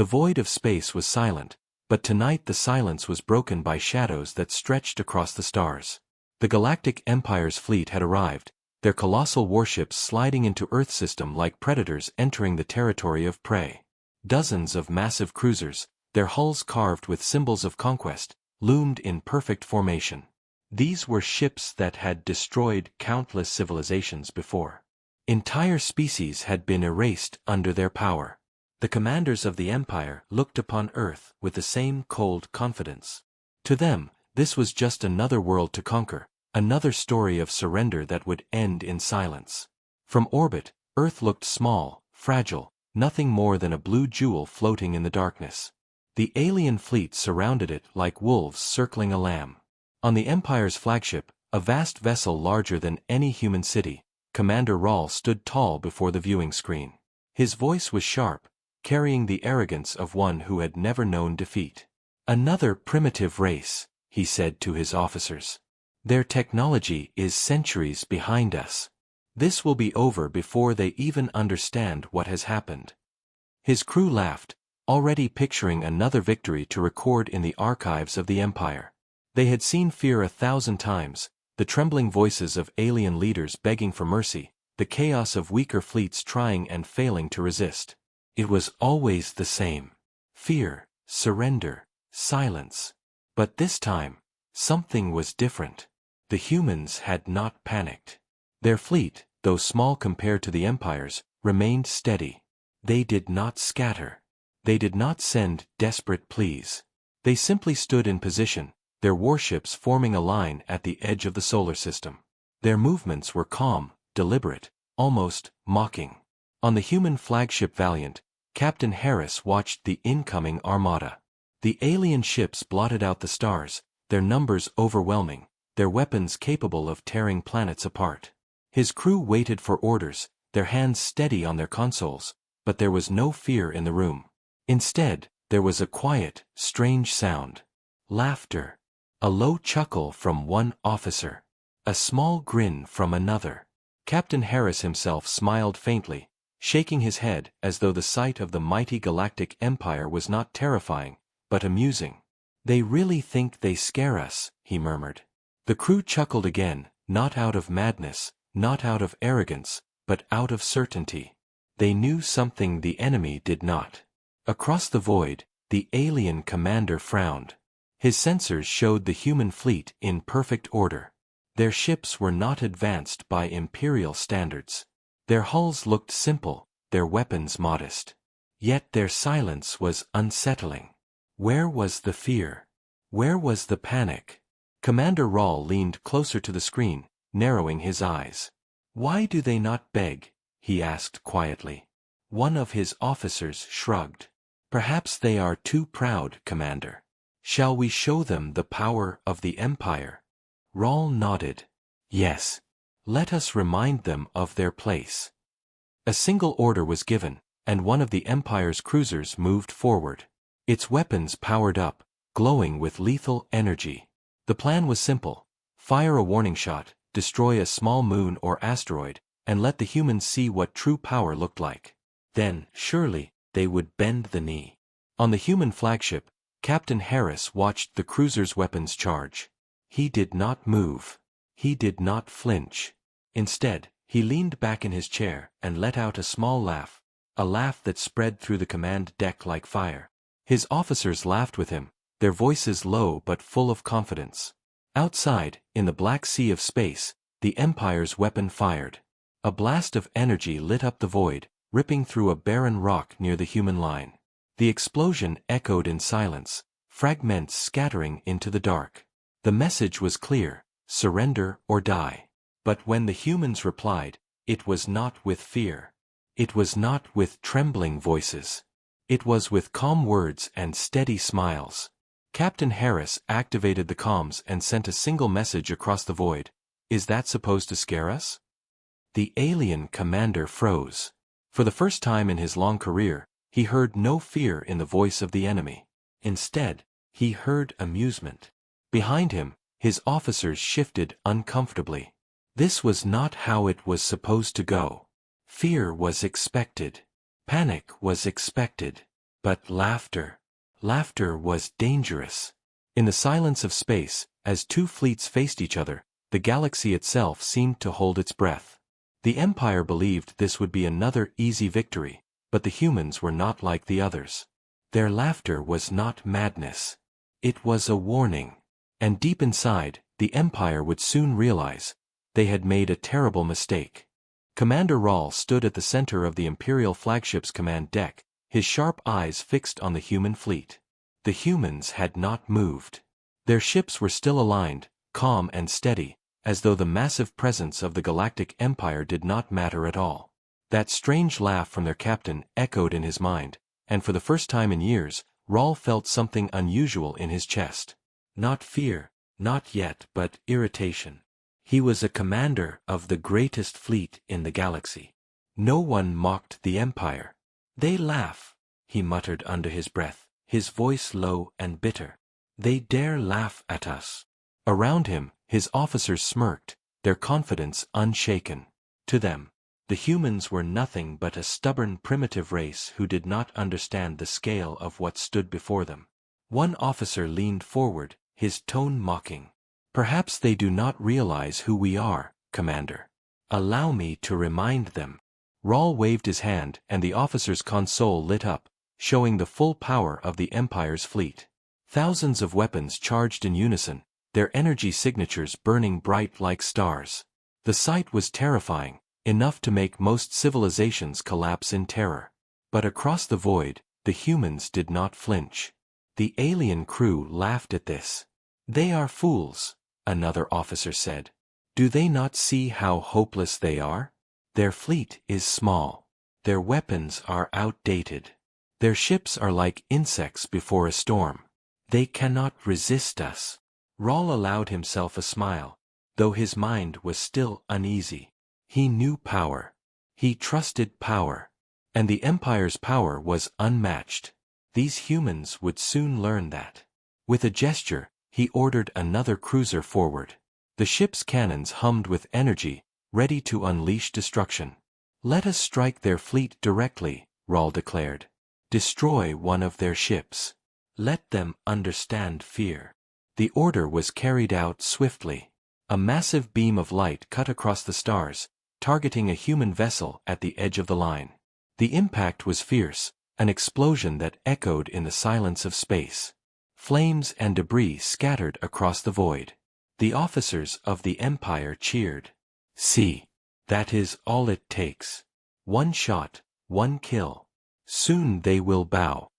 The void of space was silent, but tonight the silence was broken by shadows that stretched across the stars. The Galactic Empire's fleet had arrived, their colossal warships sliding into Earth system like predators entering the territory of prey. Dozens of massive cruisers, their hulls carved with symbols of conquest, loomed in perfect formation. These were ships that had destroyed countless civilizations before. Entire species had been erased under their power. The commanders of the Empire looked upon Earth with the same cold confidence. To them, this was just another world to conquer, another story of surrender that would end in silence. From orbit, Earth looked small, fragile, nothing more than a blue jewel floating in the darkness. The alien fleet surrounded it like wolves circling a lamb. On the Empire's flagship, a vast vessel larger than any human city, Commander Rahl stood tall before the viewing screen. His voice was sharp, carrying the arrogance of one who had never known defeat. "Another primitive race," he said to his officers. "Their technology is centuries behind us. This will be over before they even understand what has happened." His crew laughed, already picturing another victory to record in the archives of the Empire. They had seen fear 1,000 times, the trembling voices of alien leaders begging for mercy, the chaos of weaker fleets trying and failing to resist. It was always the same. Fear, surrender, silence. But this time, something was different. The humans had not panicked. Their fleet, though small compared to the Empire's, remained steady. They did not scatter. They did not send desperate pleas. They simply stood in position, their warships forming a line at the edge of the solar system. Their movements were calm, deliberate, almost mocking. On the human flagship Valiant, Captain Harris watched the incoming armada. The alien ships blotted out the stars, their numbers overwhelming, their weapons capable of tearing planets apart. His crew waited for orders, their hands steady on their consoles, but there was no fear in the room. Instead, there was a quiet, strange sound. Laughter. A low chuckle from one officer. A small grin from another. Captain Harris himself smiled faintly, shaking his head as though the sight of the mighty Galactic Empire was not terrifying, but amusing. "They really think they scare us," he murmured. The crew chuckled again, not out of madness, not out of arrogance, but out of certainty. They knew something the enemy did not. Across the void, the alien commander frowned. His sensors showed the human fleet in perfect order. Their ships were not advanced by Imperial standards. Their hulls looked simple, their weapons modest. Yet their silence was unsettling. Where was the fear? Where was the panic? Commander Rahl leaned closer to the screen, narrowing his eyes. "Why do they not beg?" he asked quietly. One of his officers shrugged. "Perhaps they are too proud, Commander. Shall we show them the power of the Empire?" Rahl nodded. "Yes. Let us remind them of their place." A single order was given, and one of the Empire's cruisers moved forward. Its weapons powered up, glowing with lethal energy. The plan was simple: fire a warning shot, destroy a small moon or asteroid, and let the humans see what true power looked like. Then, surely, they would bend the knee. On the human flagship, Captain Harris watched the cruiser's weapons charge. He did not move. He did not flinch. Instead, he leaned back in his chair and let out a small laugh, a laugh that spread through the command deck like fire. His officers laughed with him, their voices low but full of confidence. Outside, in the black sea of space, the Empire's weapon fired. A blast of energy lit up the void, ripping through a barren rock near the human line. The explosion echoed in silence, fragments scattering into the dark. The message was clear: surrender or die. But when the humans replied, it was not with fear. It was not with trembling voices. It was with calm words and steady smiles. Captain Harris activated the comms and sent a single message across the void. "Is that supposed to scare us?" The alien commander froze. For the first time in his long career, he heard no fear in the voice of the enemy. Instead, he heard amusement. Behind him, his officers shifted uncomfortably. This was not how it was supposed to go. Fear was expected. Panic was expected. But laughter. Laughter was dangerous. In the silence of space, as two fleets faced each other, the galaxy itself seemed to hold its breath. The Empire believed this would be another easy victory, but the humans were not like the others. Their laughter was not madness. It was a warning. And deep inside, the Empire would soon realize they had made a terrible mistake. Commander Rahl stood at the center of the Imperial flagship's command deck, his sharp eyes fixed on the human fleet. The humans had not moved. Their ships were still aligned, calm and steady, as though the massive presence of the Galactic Empire did not matter at all. That strange laugh from their captain echoed in his mind, and for the first time in years, Rahl felt something unusual in his chest. Not fear, not yet, but irritation. He was a commander of the greatest fleet in the galaxy. No one mocked the Empire. They laugh, he muttered under his breath, his voice low and bitter. They dare laugh at us. Around him, his officers smirked, their confidence unshaken. To them, the humans were nothing but a stubborn primitive race who did not understand the scale of what stood before them. One officer leaned forward, his tone mocking. Perhaps they do not realize who we are, Commander. Allow me to remind them. Rahl waved his hand and the officer's console lit up, showing the full power of the Empire's fleet. Thousands of weapons charged in unison, their energy signatures burning bright like stars. The sight was terrifying, enough to make most civilizations collapse in terror. But across the void, the humans did not flinch. The alien crew laughed at this. They are fools, another officer said. Do they not see how hopeless they are? Their fleet is small. Their weapons are outdated. Their ships are like insects before a storm. They cannot resist us. Rahl allowed himself a smile, though his mind was still uneasy. He knew power. He trusted power. And the Empire's power was unmatched. These humans would soon learn that. With a gesture, he ordered another cruiser forward. The ship's cannons hummed with energy, ready to unleash destruction. Let us strike their fleet directly, Rahl declared. Destroy one of their ships. Let them understand fear. The order was carried out swiftly. A massive beam of light cut across the stars, targeting a human vessel at the edge of the line. The impact was fierce, an explosion that echoed in the silence of space. Flames and debris scattered across the void. The officers of the Empire cheered. See, that is all it takes. One shot, one kill. Soon they will bow.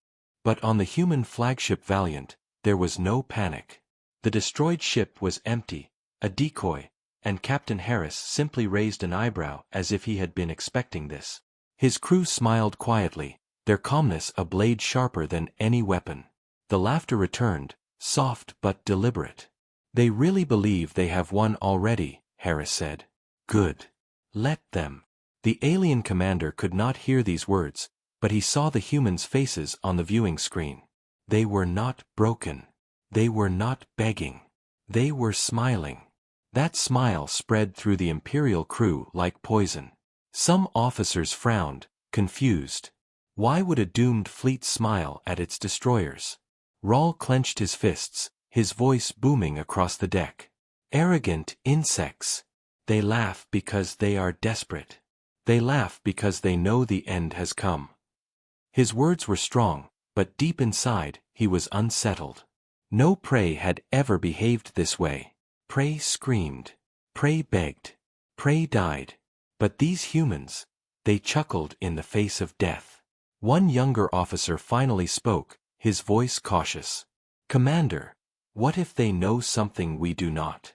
But on the human flagship Valiant, there was no panic. The destroyed ship was empty, a decoy, and Captain Harris simply raised an eyebrow as if he had been expecting this. His crew smiled quietly, their calmness a blade sharper than any weapon. The laughter returned, soft but deliberate. They really believe they have won already, Harris said. Good. Let them. The alien commander could not hear these words, but he saw the humans' faces on the viewing screen. They were not broken. They were not begging. They were smiling. That smile spread through the Imperial crew like poison. Some officers frowned, confused. Why would a doomed fleet smile at its destroyers? Rahl clenched his fists, his voice booming across the deck. Arrogant insects. They laugh because they are desperate. They laugh because they know the end has come. His words were strong, but deep inside, he was unsettled. No prey had ever behaved this way. Prey screamed. Prey begged. Prey died. But these humans, they chuckled in the face of death. One younger officer finally spoke, his voice cautious. Commander, what if they know something we do not?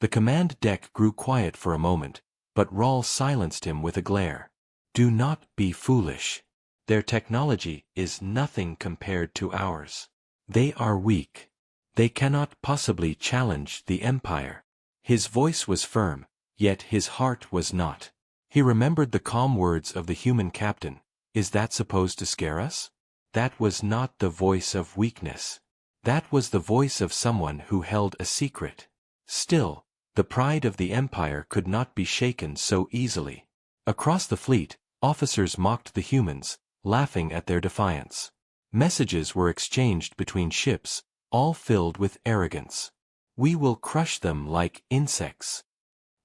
The command deck grew quiet for a moment, but Rahl silenced him with a glare. Do not be foolish. Their technology is nothing compared to ours. They are weak. They cannot possibly challenge the Empire. His voice was firm, yet his heart was not. He remembered the calm words of the human captain. Is that supposed to scare us? That was not the voice of weakness. That was the voice of someone who held a secret. Still, the pride of the Empire could not be shaken so easily. Across the fleet, officers mocked the humans, laughing at their defiance. Messages were exchanged between ships, all filled with arrogance. We will crush them like insects.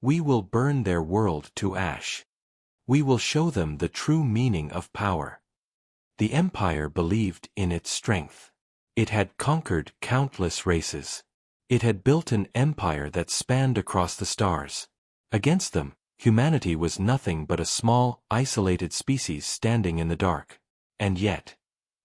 We will burn their world to ash. We will show them the true meaning of power. The Empire believed in its strength. It had conquered countless races. It had built an empire that spanned across the stars. Against them, humanity was nothing but a small, isolated species standing in the dark. And yet,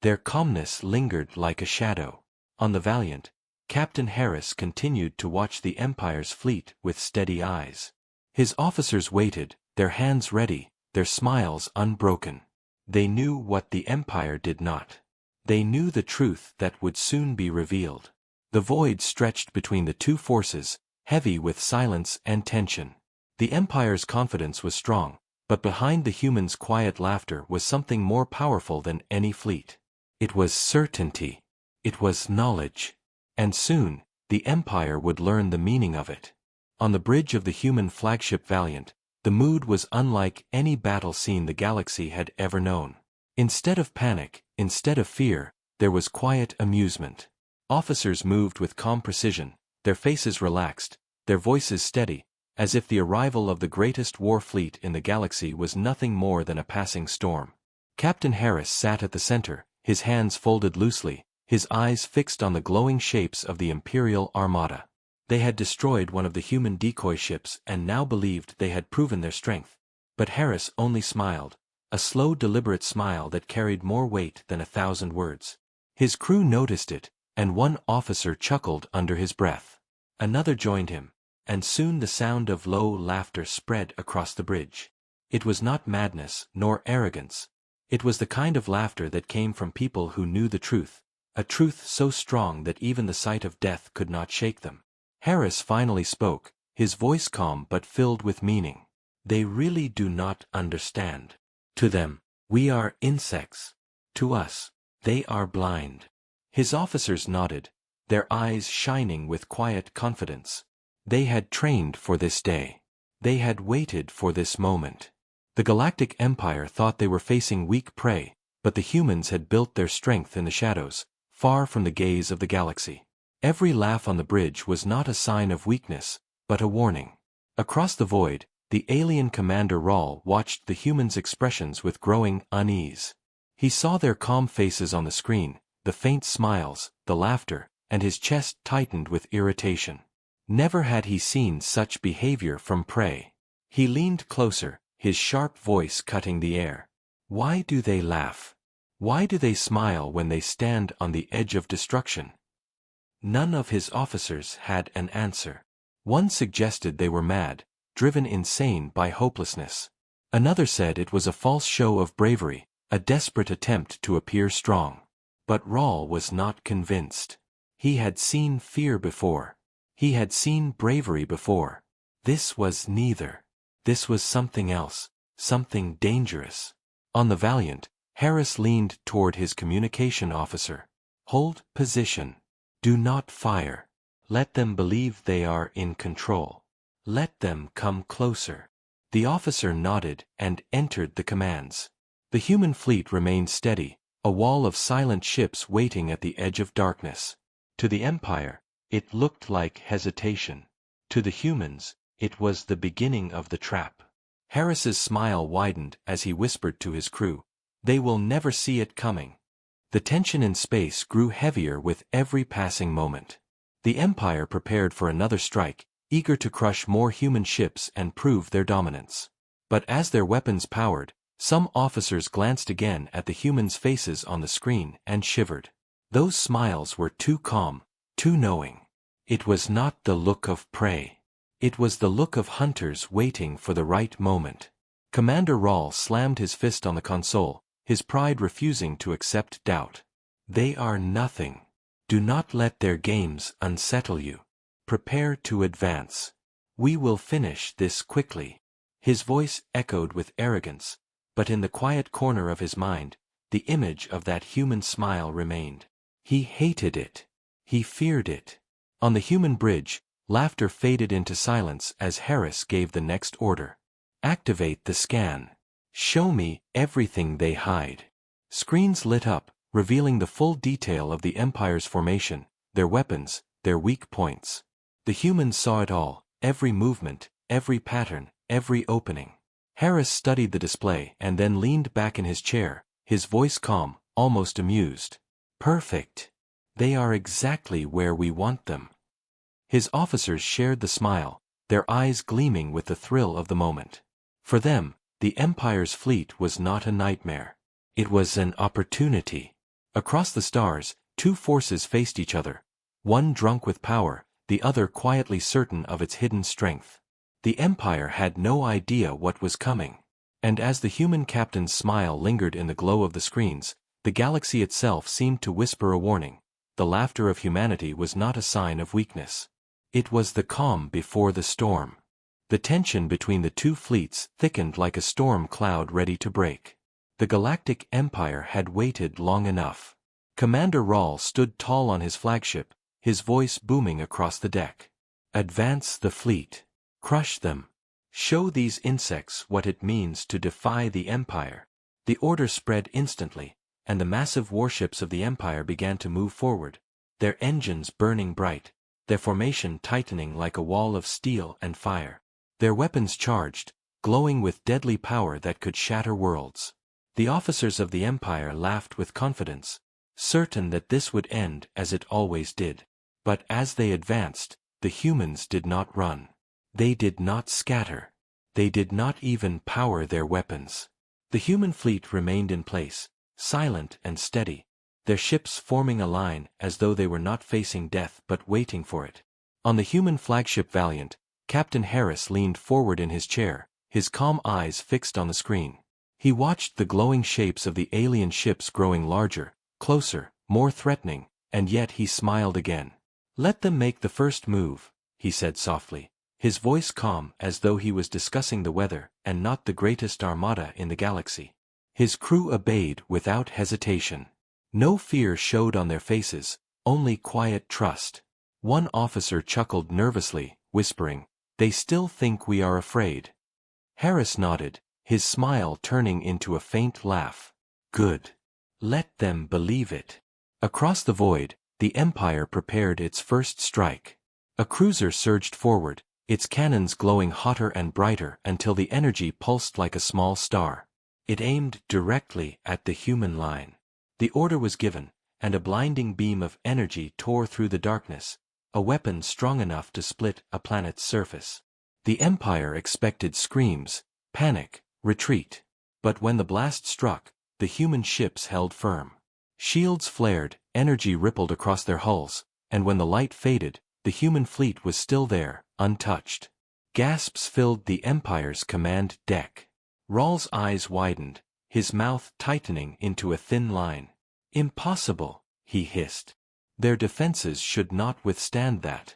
their calmness lingered like a shadow. On the Valiant, Captain Harris continued to watch the Empire's fleet with steady eyes. His officers waited, their hands ready, their smiles unbroken. They knew what the Empire did not. They knew the truth that would soon be revealed. The void stretched between the two forces, heavy with silence and tension. The Empire's confidence was strong, but behind the humans' quiet laughter was something more powerful than any fleet. It was certainty. It was knowledge. And soon, the Empire would learn the meaning of it. On the bridge of the human flagship Valiant, the mood was unlike any battle scene the galaxy had ever known. Instead of panic, instead of fear, there was quiet amusement. Officers moved with calm precision, their faces relaxed, their voices steady, as if the arrival of the greatest war fleet in the galaxy was nothing more than a passing storm. Captain Harris sat at the center, his hands folded loosely, his eyes fixed on the glowing shapes of the Imperial Armada. They had destroyed one of the human decoy ships and now believed they had proven their strength. But Harris only smiled, a slow deliberate smile that carried more weight than 1,000 words. His crew noticed it, and one officer chuckled under his breath. Another joined him, and soon the sound of low laughter spread across the bridge. It was not madness nor arrogance. It was the kind of laughter that came from people who knew the truth, a truth so strong that even the sight of death could not shake them. Harris finally spoke, his voice calm but filled with meaning. They really do not understand. To them, we are insects. To us, they are blind. His officers nodded, their eyes shining with quiet confidence. They had trained for this day. They had waited for this moment. The Galactic Empire thought they were facing weak prey, but the humans had built their strength in the shadows, far from the gaze of the galaxy. Every laugh on the bridge was not a sign of weakness, but a warning. Across the void, the alien Commander Rawl watched the humans' expressions with growing unease. He saw their calm faces on the screen, the faint smiles, the laughter, and his chest tightened with irritation. Never had he seen such behavior from prey. He leaned closer, his sharp voice cutting the air. Why do they laugh? Why do they smile when they stand on the edge of destruction? None of his officers had an answer. One suggested they were mad, driven insane by hopelessness. Another said it was a false show of bravery, a desperate attempt to appear strong. But Rawl was not convinced. He had seen fear before. He had seen bravery before. This was neither. This was something else, something dangerous. On the Valiant, Harris leaned toward his communication officer. Hold position. Do not fire. Let them believe they are in control. Let them come closer. The officer nodded and entered the commands. The human fleet remained steady, a wall of silent ships waiting at the edge of darkness. To the Empire, it looked like hesitation. To the humans, it was the beginning of the trap. Harris's smile widened as he whispered to his crew, "They will never see it coming." The tension in space grew heavier with every passing moment. The Empire prepared for another strike, eager to crush more human ships and prove their dominance. But as their weapons powered, some officers glanced again at the humans' faces on the screen and shivered. Those smiles were too calm, too knowing. It was not the look of prey. It was the look of hunters waiting for the right moment. Commander Rawl slammed his fist on the console, his pride refusing to accept doubt. They are nothing. Do not let their games unsettle you. Prepare to advance. We will finish this quickly. His voice echoed with arrogance, but in the quiet corner of his mind, the image of that human smile remained. He hated it. He feared it. On the human bridge, laughter faded into silence as Harris gave the next order. Activate the scan. Show me everything they hide. Screens lit up, revealing the full detail of the Empire's formation, their weapons, their weak points. The humans saw it all, every movement, every pattern, every opening. Harris studied the display and then leaned back in his chair, his voice calm, almost amused. Perfect. They are exactly where we want them. His officers shared the smile, their eyes gleaming with the thrill of the moment. For them, the Empire's fleet was not a nightmare. It was an opportunity. Across the stars, two forces faced each other, one drunk with power, the other quietly certain of its hidden strength. The Empire had no idea what was coming. And as the human captain's smile lingered in the glow of the screens, the galaxy itself seemed to whisper a warning. The laughter of humanity was not a sign of weakness. It was the calm before the storm. The tension between the two fleets thickened like a storm cloud ready to break. The Galactic Empire had waited long enough. Commander Rahl stood tall on his flagship, his voice booming across the deck. Advance the fleet. Crush them. Show these insects what it means to defy the Empire. The order spread instantly, and the massive warships of the Empire began to move forward, their engines burning bright, their formation tightening like a wall of steel and fire. Their weapons charged, glowing with deadly power that could shatter worlds. The officers of the Empire laughed with confidence, certain that this would end as it always did. But as they advanced, the humans did not run. They did not scatter. They did not even power their weapons. The human fleet remained in place, silent and steady, their ships forming a line as though they were not facing death but waiting for it. On the human flagship Valiant, Captain Harris leaned forward in his chair, his calm eyes fixed on the screen. He watched the glowing shapes of the alien ships growing larger, closer, more threatening, and yet he smiled again. "Let them make the first move," he said softly, his voice calm as though he was discussing the weather and not the greatest armada in the galaxy. His crew obeyed without hesitation. No fear showed on their faces, only quiet trust. One officer chuckled nervously, whispering, "They still think we are afraid." Harris nodded, his smile turning into a faint laugh. "Good. Let them believe it." Across the void, the Empire prepared its first strike. A cruiser surged forward, its cannons glowing hotter and brighter until the energy pulsed like a small star. It aimed directly at the human line. The order was given, and a blinding beam of energy tore through the darkness, a weapon strong enough to split a planet's surface. The Empire expected screams, panic, retreat. But when the blast struck, the human ships held firm. Shields flared, energy rippled across their hulls, and when the light faded, the human fleet was still there, untouched. Gasps filled the Empire's command deck. Rahl's eyes widened, his mouth tightening into a thin line. "Impossible," he hissed. "Their defenses should not withstand that."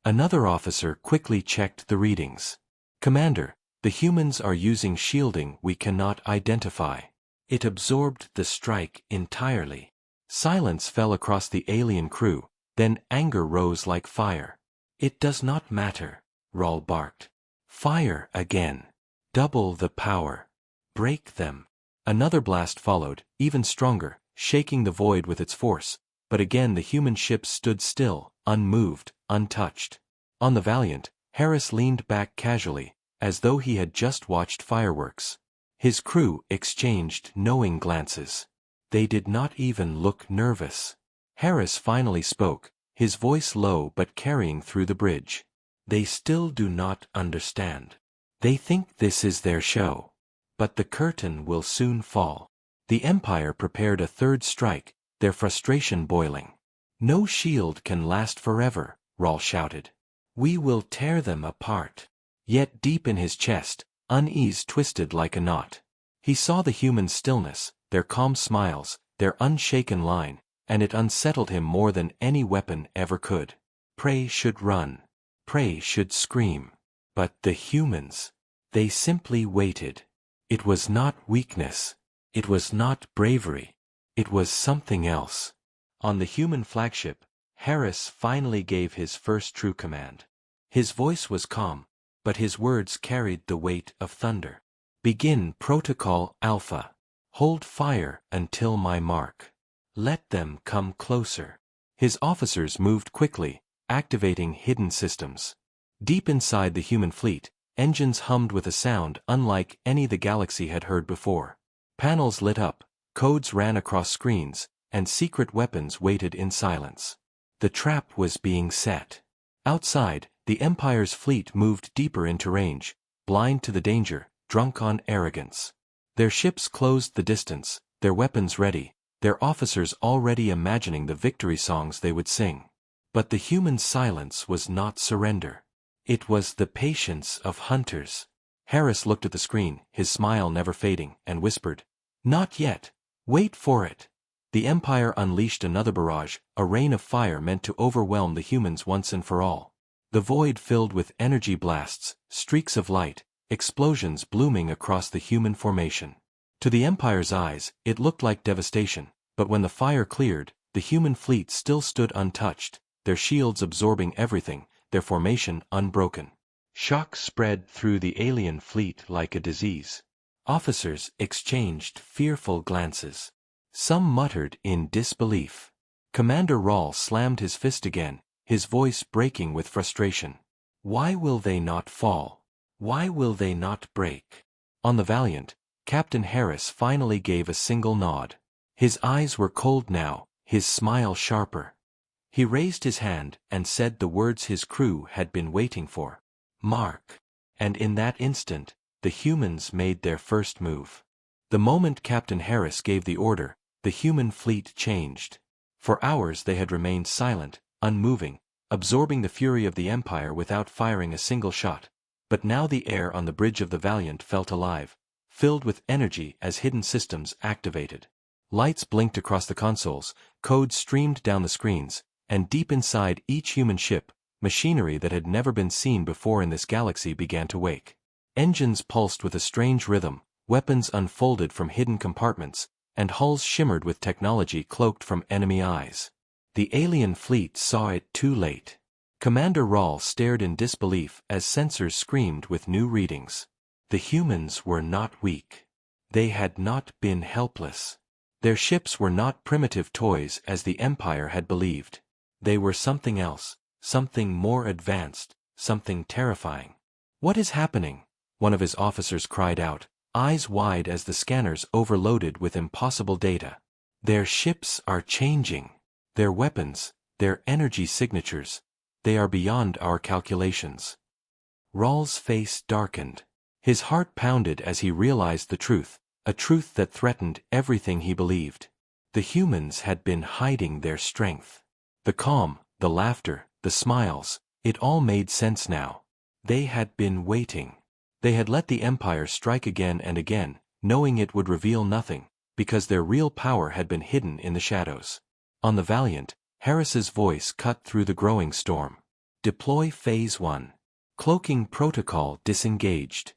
Another officer quickly checked the readings. "Commander, the humans are using shielding we cannot identify." It absorbed the strike entirely. Silence fell across the alien crew, then anger rose like fire. "It does not matter," Rahl barked. "Fire again. Double the power. Break them." Another blast followed, even stronger, shaking the void with its force, but again the human ships stood still, unmoved, untouched. On the Valiant, Harris leaned back casually, as though he had just watched fireworks. His crew exchanged knowing glances. They did not even look nervous. Harris finally spoke, his voice low but carrying through the bridge. "They still do not understand. They think this is their show. But the curtain will soon fall." The Empire prepared a third strike, their frustration boiling. "No shield can last forever," Rahl shouted. "We will tear them apart." Yet deep in his chest, unease twisted like a knot. He saw the human stillness, their calm smiles, their unshaken line, and it unsettled him more than any weapon ever could. Prey should run. Prey should scream. But the humans, they simply waited. It was not weakness. It was not bravery. It was something else. On the human flagship, Harris finally gave his first true command. His voice was calm, but his words carried the weight of thunder. "Begin Protocol Alpha. Hold fire until my mark." Let them come closer. His officers moved quickly, activating hidden systems. Deep inside the human fleet, engines hummed with a sound unlike any the galaxy had heard before. Panels lit up, codes ran across screens, and secret weapons waited in silence. The trap was being set. Outside, the Empire's fleet moved deeper into range, blind to the danger, drunk on arrogance. Their ships closed the distance, their weapons ready, their officers already imagining the victory songs they would sing. But the human silence was not surrender. It was the patience of hunters. Harris looked at the screen, his smile never fading, and whispered, "Not yet. Wait for it." The Empire unleashed another barrage, a rain of fire meant to overwhelm the humans once and for all. The void filled with energy blasts, streaks of light, explosions blooming across the human formation. To the Empire's eyes, it looked like devastation, but when the fire cleared, the human fleet still stood untouched, their shields absorbing everything, their formation unbroken. Shock spread through the alien fleet like a disease. Officers exchanged fearful glances. Some muttered in disbelief. Commander Rawl slammed his fist again, his voice breaking with frustration. Why will they not fall? Why will they not break? On the Valiant, Captain Harris finally gave a single nod. His eyes were cold now, his smile sharper. He raised his hand and said the words his crew had been waiting for. Mark. And in that instant, the humans made their first move. The moment Captain Harris gave the order, the human fleet changed. For hours they had remained silent, unmoving, absorbing the fury of the Empire without firing a single shot. But now the air on the bridge of the Valiant felt alive, filled with energy as hidden systems activated. Lights blinked across the consoles, codes streamed down the screens, and deep inside each human ship, machinery that had never been seen before in this galaxy began to wake. Engines pulsed with a strange rhythm, weapons unfolded from hidden compartments, and hulls shimmered with technology cloaked from enemy eyes. The alien fleet saw it too late. Commander Rawl stared in disbelief as sensors screamed with new readings. The humans were not weak. They had not been helpless. Their ships were not primitive toys as the Empire had believed. They were something else, something more advanced, something terrifying. "What is happening?" one of his officers cried out, eyes wide as the scanners overloaded with impossible data. "Their ships are changing. Their weapons, their energy signatures, they are beyond our calculations." Rawl's face darkened. His heart pounded as he realized the truth, a truth that threatened everything he believed. The humans had been hiding their strength. The calm, the laughter, the smiles, it all made sense now. They had been waiting. They had let the Empire strike again and again, knowing it would reveal nothing, because their real power had been hidden in the shadows. On the Valiant, Harris's voice cut through the growing storm. "Deploy Phase 1. Cloaking protocol disengaged."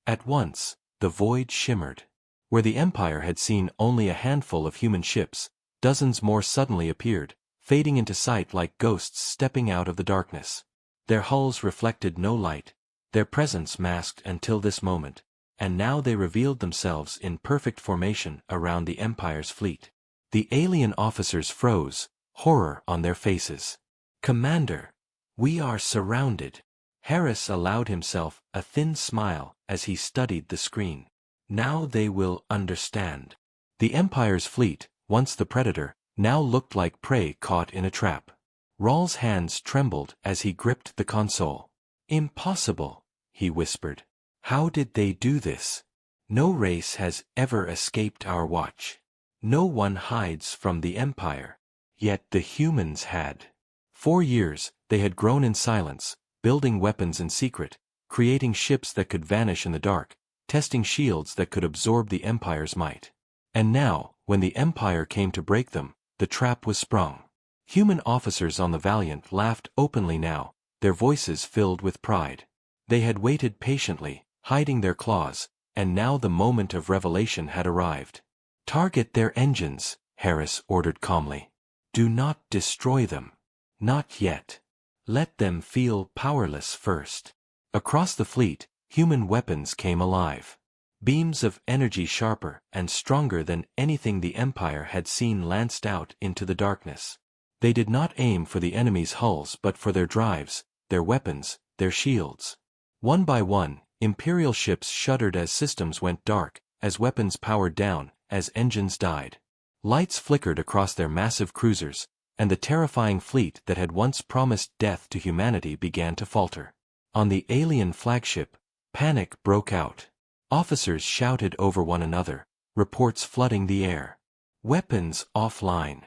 At once, the void shimmered. Where the Empire had seen only a handful of human ships, dozens more suddenly appeared, fading into sight like ghosts stepping out of the darkness. Their hulls reflected no light, their presence masked until this moment, and now they revealed themselves in perfect formation around the Empire's fleet. The alien officers froze, horror on their faces. "Commander, we are surrounded." Harris allowed himself a thin smile as he studied the screen. Now they will understand. The Empire's fleet, once the predator, now looked like prey caught in a trap. Rawl's hands trembled as he gripped the console. "Impossible," he whispered. "How did they do this? No race has ever escaped our watch. No one hides from the Empire. Yet the humans had. 4 years, they had grown in silence, building weapons in secret, creating ships that could vanish in the dark, testing shields that could absorb the Empire's might. And now, when the Empire came to break them, the trap was sprung. Human officers on the Valiant laughed openly now, their voices filled with pride. They had waited patiently, hiding their claws, and now the moment of revelation had arrived. "Target their engines," Harris ordered calmly. "Do not destroy them. Not yet. Let them feel powerless first." Across the fleet, human weapons came alive. Beams of energy sharper and stronger than anything the Empire had seen lanced out into the darkness. They did not aim for the enemy's hulls but for their drives, their weapons, their shields. One by one, Imperial ships shuddered as systems went dark, as weapons powered down, as engines died. Lights flickered across their massive cruisers, and the terrifying fleet that had once promised death to humanity began to falter. On the alien flagship, panic broke out. Officers shouted over one another, reports flooding the air. Weapons offline.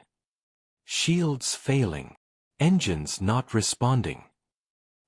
Shields failing. Engines not responding.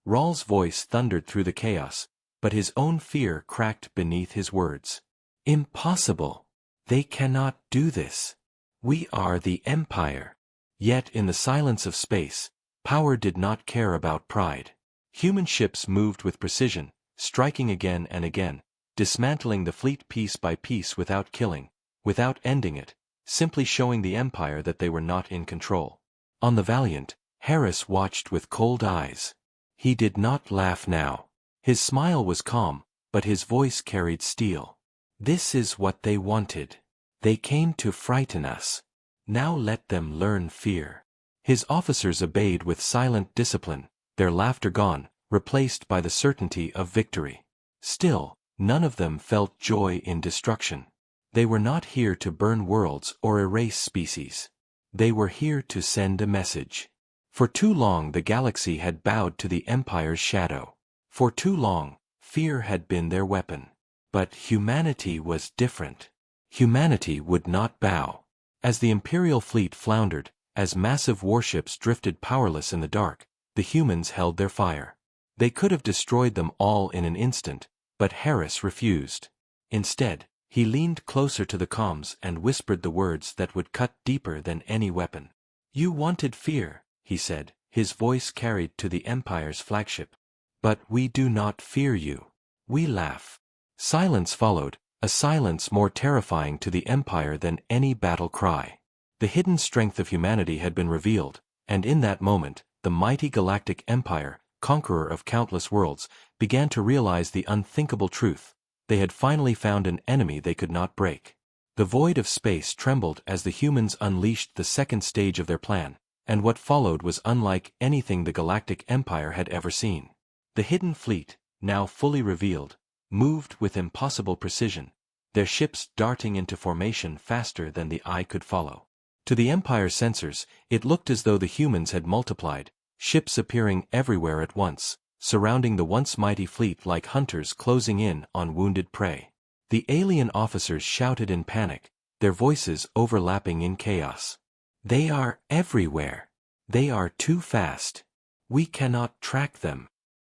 Rawl's voice thundered through the chaos, but his own fear cracked beneath his words. Impossible. They cannot do this. We are the Empire. Yet in the silence of space, power did not care about pride. Human ships moved with precision, striking again and again, dismantling the fleet piece by piece without killing, without ending it, simply showing the Empire that they were not in control. On the Valiant, Harris watched with cold eyes. He did not laugh now. His smile was calm, but his voice carried steel. This is what they wanted. They came to frighten us. Now let them learn fear. His officers obeyed with silent discipline, their laughter gone, replaced by the certainty of victory. Still, none of them felt joy in destruction. They were not here to burn worlds or erase species. They were here to send a message. For too long the galaxy had bowed to the Empire's shadow. For too long, fear had been their weapon. But humanity was different. Humanity would not bow. As the Imperial fleet floundered, as massive warships drifted powerless in the dark, the humans held their fire. They could have destroyed them all in an instant, but Harris refused. Instead, he leaned closer to the comms and whispered the words that would cut deeper than any weapon. You wanted fear, he said, his voice carried to the Empire's flagship. But we do not fear you. We laugh. Silence followed, a silence more terrifying to the Empire than any battle cry. The hidden strength of humanity had been revealed, and in that moment, the mighty Galactic Empire, conqueror of countless worlds, began to realize the unthinkable truth. They had finally found an enemy they could not break. The void of space trembled as the humans unleashed the second stage of their plan, and what followed was unlike anything the Galactic Empire had ever seen. The hidden fleet, now fully revealed, moved with impossible precision, their ships darting into formation faster than the eye could follow. To the Empire's sensors, it looked as though the humans had multiplied, ships appearing everywhere at once, surrounding the once mighty fleet like hunters closing in on wounded prey. The alien officers shouted in panic, their voices overlapping in chaos. They are everywhere. They are too fast. We cannot track them.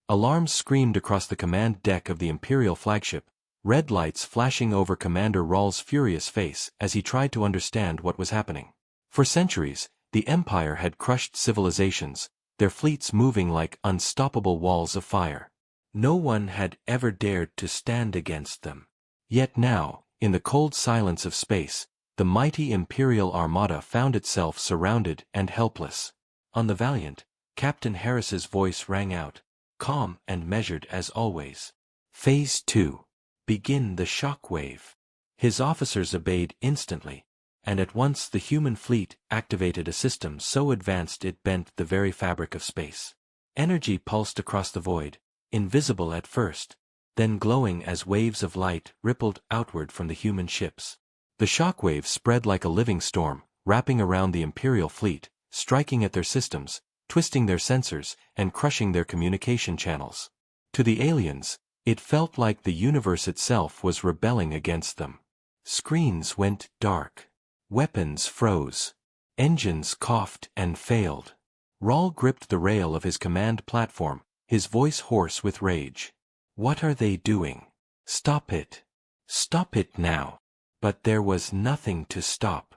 Alarms screamed across the command deck of the Imperial flagship, red lights flashing over Commander Rawl's furious face as he tried to understand what was happening. For centuries, the Empire had crushed civilizations, their fleets moving like unstoppable walls of fire. No one had ever dared to stand against them. Yet now, in the cold silence of space, the mighty Imperial Armada found itself surrounded and helpless. On the Valiant, Captain Harris's voice rang out, calm and measured as always. Phase 2. Begin the shockwave. His officers obeyed instantly, and at once the human fleet activated a system so advanced it bent the very fabric of space. Energy pulsed across the void, invisible at first, then glowing as waves of light rippled outward from the human ships. The shockwave spread like a living storm, wrapping around the Imperial fleet, striking at their systems, twisting their sensors, and crushing their communication channels. To the aliens, it felt like the universe itself was rebelling against them. Screens went dark. Weapons froze. Engines coughed and failed. Rawl gripped the rail of his command platform, his voice hoarse with rage. What are they doing? Stop it. Stop it now. But there was nothing to stop.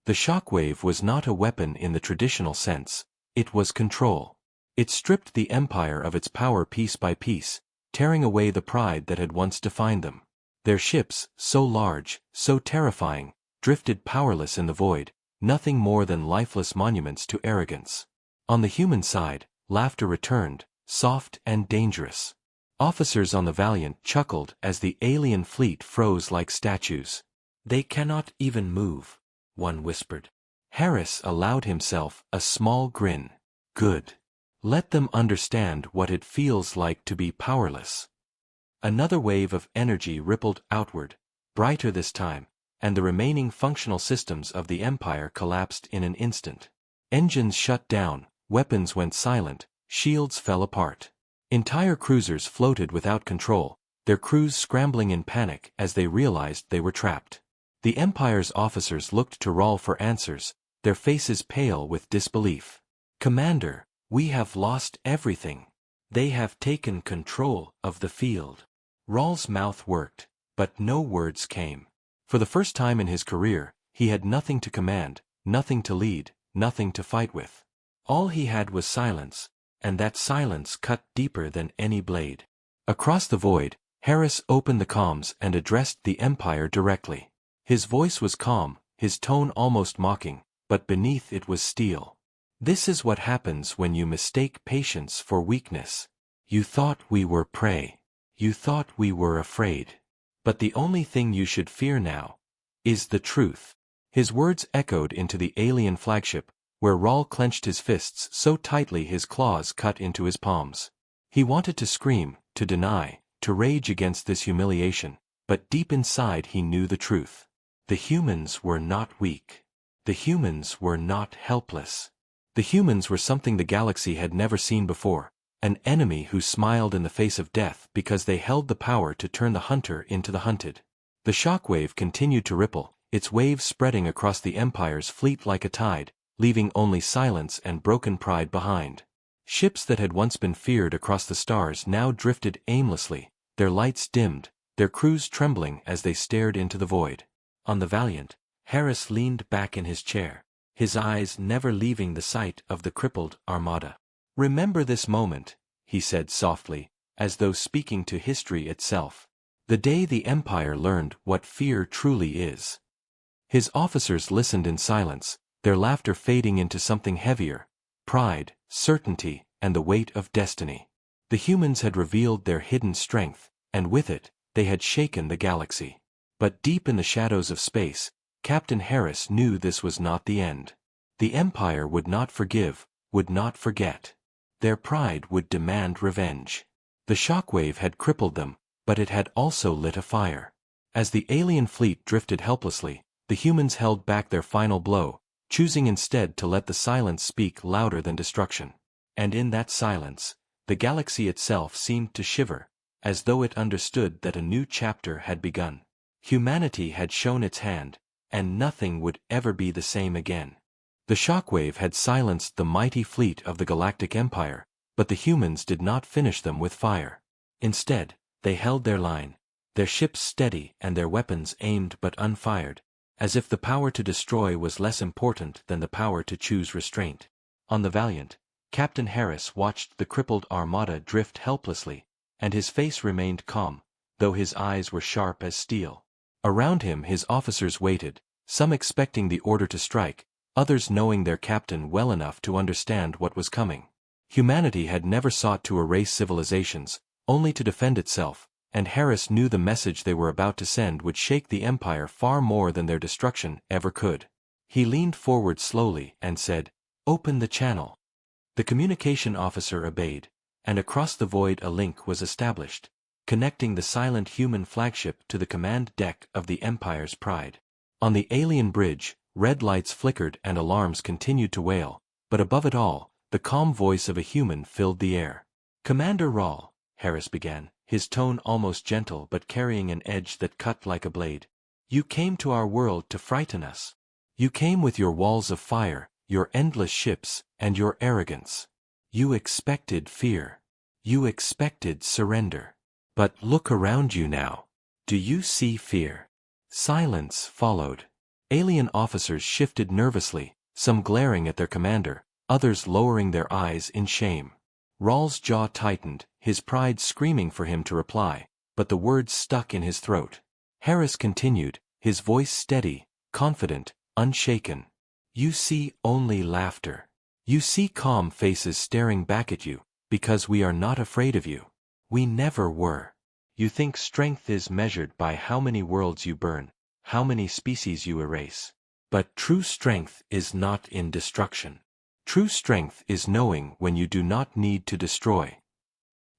The shockwave was not a weapon in the traditional sense. It was control. It stripped the Empire of its power piece by piece, tearing away the pride that had once defined them. Their ships, so large, so terrifying, drifted powerless in the void, nothing more than lifeless monuments to arrogance. On the human side, laughter returned, soft and dangerous. Officers on the Valiant chuckled as the alien fleet froze like statues. "They cannot even move," one whispered. Harris allowed himself a small grin. "Good. Let them understand what it feels like to be powerless." Another wave of energy rippled outward, brighter this time, and the remaining functional systems of the Empire collapsed in an instant. Engines shut down, weapons went silent, shields fell apart. Entire cruisers floated without control, their crews scrambling in panic as they realized they were trapped. The Empire's officers looked to Rawl for answers, their faces pale with disbelief. "Commander, we have lost everything. They have taken control of the field." Rawl's mouth worked, but no words came. For the first time in his career, he had nothing to command, nothing to lead, nothing to fight with. All he had was silence, and that silence cut deeper than any blade. Across the void, Harris opened the comms and addressed the Empire directly. His voice was calm, his tone almost mocking, but beneath it was steel. "This is what happens when you mistake patience for weakness. You thought we were prey. You thought we were afraid. But the only thing you should fear now is the truth." His words echoed into the alien flagship, where Rawl clenched his fists so tightly his claws cut into his palms. He wanted to scream, to deny, to rage against this humiliation, but deep inside he knew the truth. The humans were not weak. The humans were not helpless. The humans were something the galaxy had never seen before, an enemy who smiled in the face of death because they held the power to turn the hunter into the hunted. The shockwave continued to ripple, its waves spreading across the Empire's fleet like a tide, leaving only silence and broken pride behind. Ships that had once been feared across the stars now drifted aimlessly, their lights dimmed, their crews trembling as they stared into the void. On the Valiant, Harris leaned back in his chair, his eyes never leaving the sight of the crippled armada. "Remember this moment," he said softly, as though speaking to history itself. "The day the Empire learned what fear truly is." His officers listened in silence, their laughter fading into something heavier, pride, certainty, and the weight of destiny. The humans had revealed their hidden strength, and with it, they had shaken the galaxy. But deep in the shadows of space, Captain Harris knew this was not the end. The Empire would not forgive, would not forget. Their pride would demand revenge. The shockwave had crippled them, but it had also lit a fire. As the alien fleet drifted helplessly, the humans held back their final blow, choosing instead to let the silence speak louder than destruction. And in that silence, the galaxy itself seemed to shiver, as though it understood that a new chapter had begun. Humanity had shown its hand, and nothing would ever be the same again. The shockwave had silenced the mighty fleet of the Galactic Empire, but the humans did not finish them with fire. Instead, they held their line, their ships steady and their weapons aimed but unfired, as if the power to destroy was less important than the power to choose restraint. On the Valiant, Captain Harris watched the crippled armada drift helplessly, and his face remained calm, though his eyes were sharp as steel. Around him his officers waited, some expecting the order to strike, others knowing their captain well enough to understand what was coming. Humanity had never sought to erase civilizations, only to defend itself, and Harris knew the message they were about to send would shake the Empire far more than their destruction ever could. He leaned forward slowly and said, "Open the channel." The communication officer obeyed, and across the void a link was established, connecting the silent human flagship to the command deck of the Empire's pride. On the alien bridge, red lights flickered and alarms continued to wail, but above it all, the calm voice of a human filled the air. "Commander Rawl," Harris began, his tone almost gentle but carrying an edge that cut like a blade. "You came to our world to frighten us. You came with your walls of fire, your endless ships, and your arrogance. You expected fear. You expected surrender. But look around you now. Do you see fear?" Silence followed. Alien officers shifted nervously, some glaring at their commander, others lowering their eyes in shame. Rawl's jaw tightened, his pride screaming for him to reply, but the words stuck in his throat. Harris continued, his voice steady, confident, unshaken. "You see only laughter. You see calm faces staring back at you, because we are not afraid of you. We never were. You think strength is measured by how many worlds you burn, how many species you erase. But true strength is not in destruction. True strength is knowing when you do not need to destroy.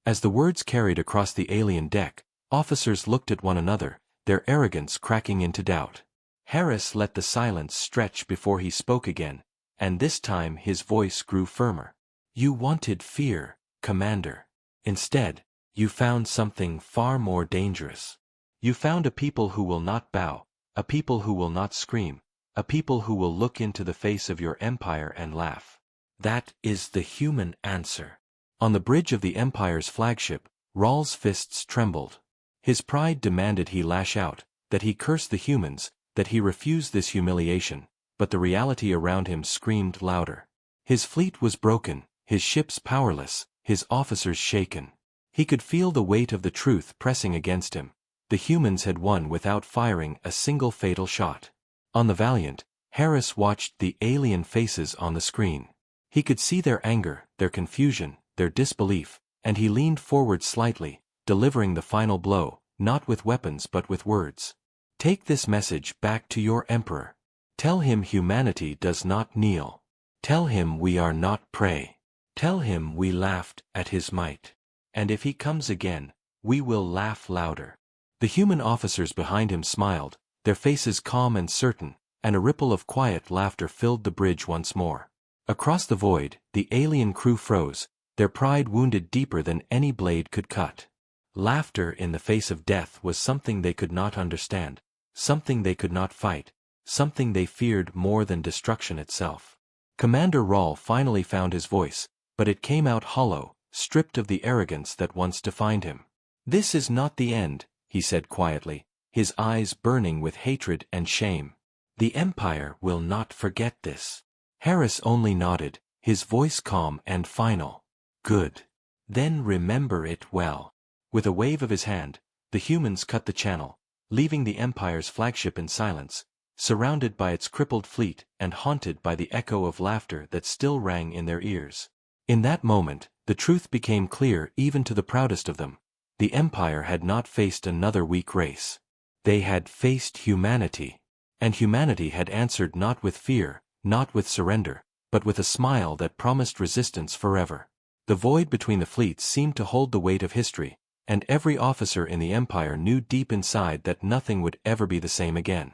As the words carried across the alien deck, officers looked at one another, their arrogance cracking into doubt. Harris let the silence stretch before he spoke again, and this time his voice grew firmer. You wanted fear, Commander. Instead, you found something far more dangerous. You found a people who will not bow, a people who will not scream, a people who will look into the face of your empire and laugh. That is the human answer. On the bridge of the Empire's flagship, Rawl's fists trembled. His pride demanded he lash out, that he curse the humans, that he refuse this humiliation, but the reality around him screamed louder. His fleet was broken, his ships powerless, his officers shaken. He could feel the weight of the truth pressing against him. The humans had won without firing a single fatal shot. On the Valiant, Harris watched the alien faces on the screen. He could see their anger, their confusion, their disbelief, and he leaned forward slightly, delivering the final blow, not with weapons but with words. Take this message back to your Emperor. Tell him humanity does not kneel. Tell him we are not prey. Tell him we laughed at his might. And if he comes again, we will laugh louder. The human officers behind him smiled, their faces calm and certain, and a ripple of quiet laughter filled the bridge once more. Across the void, the alien crew froze, their pride wounded deeper than any blade could cut. Laughter in the face of death was something they could not understand, something they could not fight, something they feared more than destruction itself. Commander Rawl finally found his voice, but it came out hollow, stripped of the arrogance that once defined him. This is not the end, he said quietly, his eyes burning with hatred and shame. The Empire will not forget this. Harris only nodded, his voice calm and final. Good. Then remember it well. With a wave of his hand, the humans cut the channel, leaving the Empire's flagship in silence, surrounded by its crippled fleet and haunted by the echo of laughter that still rang in their ears. In that moment, the truth became clear even to the proudest of them. The Empire had not faced another weak race. They had faced humanity. And humanity had answered not with fear, not with surrender, but with a smile that promised resistance forever. The void between the fleets seemed to hold the weight of history, and every officer in the Empire knew deep inside that nothing would ever be the same again.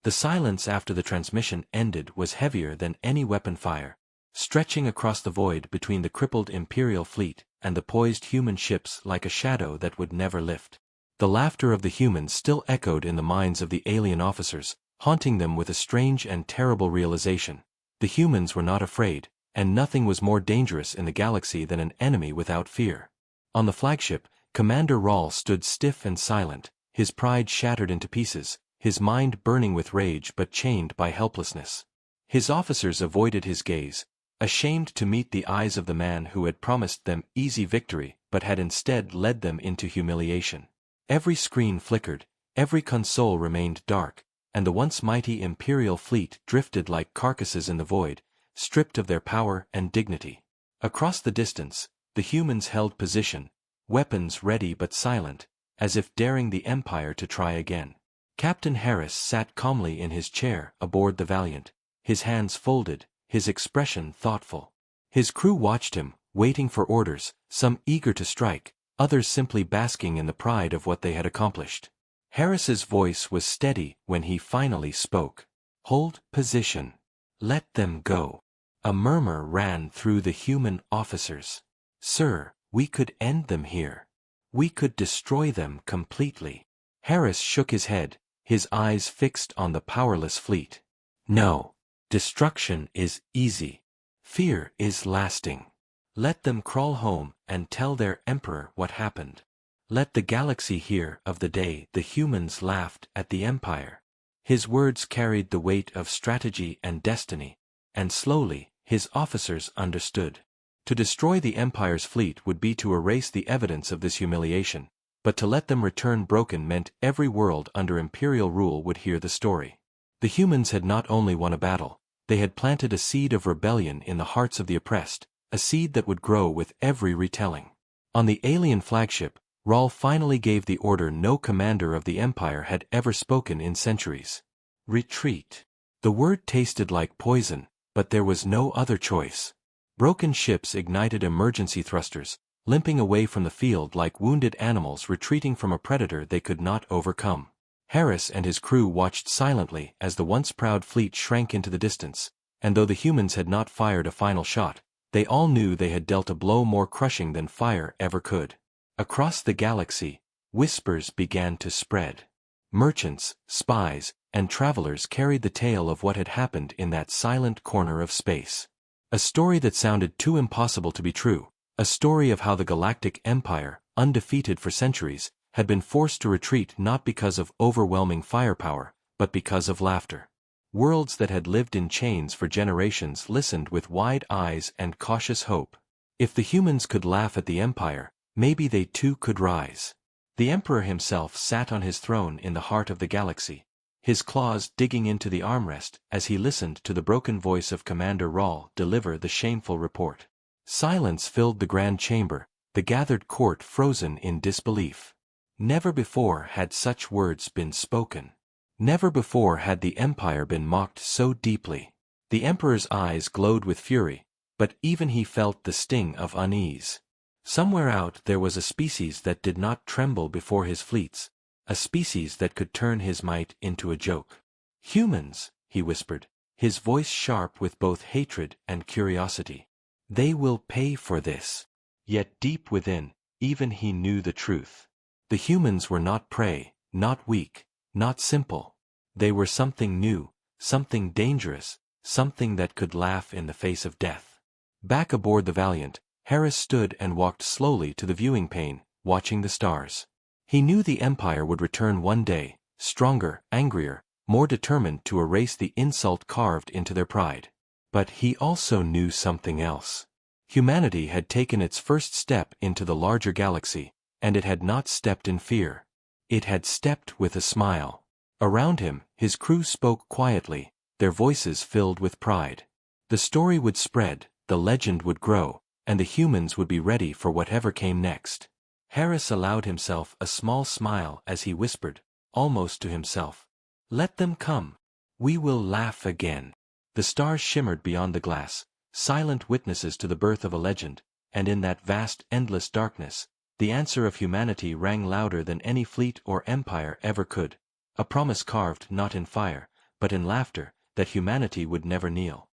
The silence after the transmission ended was heavier than any weapon fire, stretching across the void between the crippled Imperial fleet and the poised human ships like a shadow that would never lift. The laughter of the humans still echoed in the minds of the alien officers, haunting them with a strange and terrible realization. The humans were not afraid, and nothing was more dangerous in the galaxy than an enemy without fear. On the flagship, Commander Rawl stood stiff and silent, his pride shattered into pieces, his mind burning with rage but chained by helplessness. His officers avoided his gaze, ashamed to meet the eyes of the man who had promised them easy victory but had instead led them into humiliation. Every screen flickered, every console remained dark, and the once mighty Imperial fleet drifted like carcasses in the void, stripped of their power and dignity. Across the distance, the humans held position, weapons ready but silent, as if daring the Empire to try again. Captain Harris sat calmly in his chair aboard the Valiant, his hands folded, his expression thoughtful. His crew watched him, waiting for orders, some eager to strike, others simply basking in the pride of what they had accomplished. Harris's voice was steady when he finally spoke. Hold position. Let them go. A murmur ran through the human officers. Sir, we could end them here. We could destroy them completely. Harris shook his head, his eyes fixed on the powerless fleet. No. Destruction is easy. Fear is lasting. Let them crawl home and tell their emperor what happened. Let the galaxy hear of the day the humans laughed at the Empire. His words carried the weight of strategy and destiny, and slowly, his officers understood. To destroy the Empire's fleet would be to erase the evidence of this humiliation, but to let them return broken meant every world under Imperial rule would hear the story. The humans had not only won a battle, they had planted a seed of rebellion in the hearts of the oppressed, a seed that would grow with every retelling. On the alien flagship, Rahl finally gave the order no commander of the Empire had ever spoken in centuries. Retreat. The word tasted like poison, but there was no other choice. Broken ships ignited emergency thrusters, limping away from the field like wounded animals retreating from a predator they could not overcome. Harris and his crew watched silently as the once proud fleet shrank into the distance, and though the humans had not fired a final shot, they all knew they had dealt a blow more crushing than fire ever could. Across the galaxy, whispers began to spread. Merchants, spies, and travelers carried the tale of what had happened in that silent corner of space. A story that sounded too impossible to be true, a story of how the Galactic Empire, undefeated for centuries, had been forced to retreat not because of overwhelming firepower, but because of laughter. Worlds that had lived in chains for generations listened with wide eyes and cautious hope. If the humans could laugh at the Empire, maybe they too could rise. The Emperor himself sat on his throne in the heart of the galaxy, his claws digging into the armrest as he listened to the broken voice of Commander Rahl deliver the shameful report. Silence filled the grand chamber, the gathered court frozen in disbelief. Never before had such words been spoken. Never before had the Empire been mocked so deeply. The Emperor's eyes glowed with fury, but even he felt the sting of unease. Somewhere out there was a species that did not tremble before his fleets, a species that could turn his might into a joke. "Humans," he whispered, his voice sharp with both hatred and curiosity. "They will pay for this." Yet deep within, even he knew the truth. The humans were not prey, not weak, not simple. They were something new, something dangerous, something that could laugh in the face of death. Back aboard the Valiant, Harris stood and walked slowly to the viewing pane, watching the stars. He knew the Empire would return one day, stronger, angrier, more determined to erase the insult carved into their pride. But he also knew something else. Humanity had taken its first step into the larger galaxy, and it had not stepped in fear. It had stepped with a smile. Around him, his crew spoke quietly, their voices filled with pride. The story would spread, the legend would grow, and the humans would be ready for whatever came next. Harris allowed himself a small smile as he whispered, almost to himself, "Let them come. We will laugh again." The stars shimmered beyond the glass, silent witnesses to the birth of a legend, and in that vast, endless darkness, the answer of humanity rang louder than any fleet or empire ever could, a promise carved not in fire, but in laughter, that humanity would never kneel.